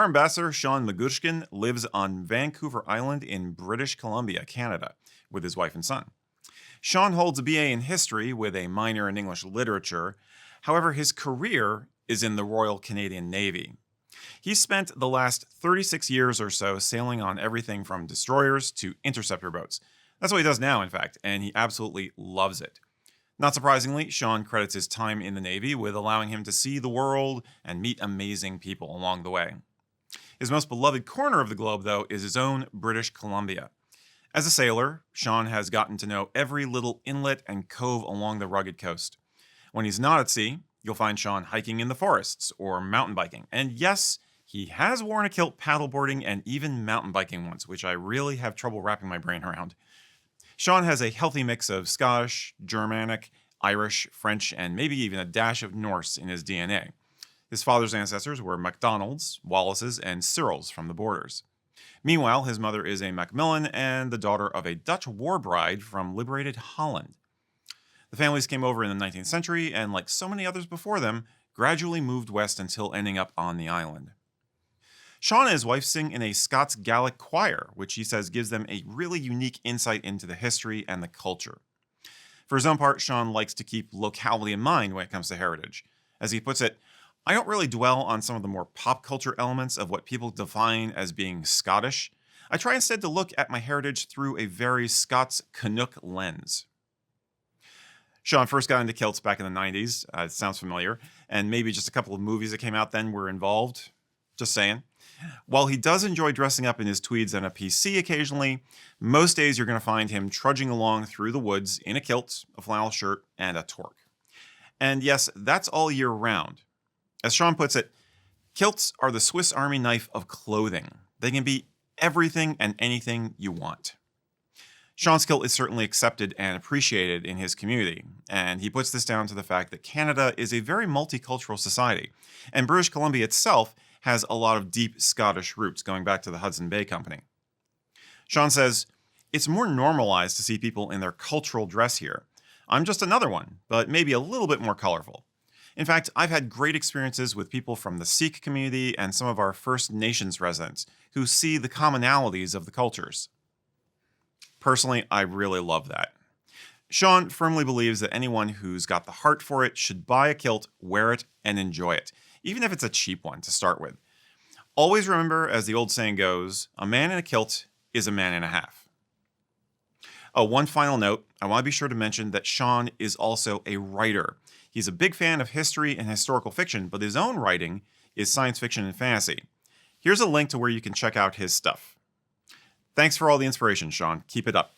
Our ambassador, Sean Macooishgin, lives on Vancouver Island in British Columbia, Canada, with his wife and son. Sean holds a BA in history with a minor in English literature. However, his career is in the Royal Canadian Navy. He's spent the last 36 years or so sailing on everything from destroyers to interceptor boats. That's what he does now, in fact, and he absolutely loves it. Not surprisingly, Sean credits his time in the Navy with allowing him to see the world and meet amazing people along the way. His most beloved corner of the globe, though, is his own British Columbia. As a sailor, Sean has gotten to know every little inlet and cove along the rugged coast. When he's not at sea, you'll find Sean hiking in the forests or mountain biking. And yes, he has worn a kilt paddleboarding and even mountain biking once, which I really have trouble wrapping my brain around. Sean has a healthy mix of Scottish, Germanic, Irish, French, and maybe even a dash of Norse in his DNA. His father's ancestors were MacDonalds, Wallaces, and Searles from the borders. Meanwhile, his mother is a MacMillan and the daughter of a Dutch war bride from liberated Holland. The families came over in the 19th century and, like so many others before them, gradually moved west until ending up on the island. Sean and his wife sing in a Scots Gaelic choir, which he says gives them a really unique insight into the history and the culture. For his own part, Sean likes to keep locality in mind when it comes to heritage. As he puts it, I don't really dwell on some of the more pop culture elements of what people define as being Scottish. I try instead to look at my heritage through a very Scots Canuck lens. Sean first got into kilts back in the 90s. It sounds familiar. And maybe just a couple of movies that came out then were involved. Just saying. While he does enjoy dressing up in his tweeds and a PC occasionally, most days you're going to find him trudging along through the woods in a kilt, a flannel shirt, and a torque. And yes, that's all year round. As Sean puts it, kilts are the Swiss Army knife of clothing. They can be everything and anything you want. Sean's kilt is certainly accepted and appreciated in his community, and he puts this down to the fact that Canada is a very multicultural society, and British Columbia itself has a lot of deep Scottish roots going back to the Hudson Bay Company. Sean says, it's more normalized to see people in their cultural dress here. I'm just another one, but maybe a little bit more colorful. In fact, I've had great experiences with people from the Sikh community and some of our First Nations residents who see the commonalities of the cultures. Personally, I really love that. Sean firmly believes that anyone who's got the heart for it should buy a kilt, wear it, and enjoy it, even if it's a cheap one to start with. Always remember, as the old saying goes, a man in a kilt is a man and a half. Oh, one final note, I want to be sure to mention that Sean is also a writer. He's a big fan of history and historical fiction, but his own writing is science fiction and fantasy. Here's a link to where you can check out his stuff. Thanks for all the inspiration, Sean. Keep it up.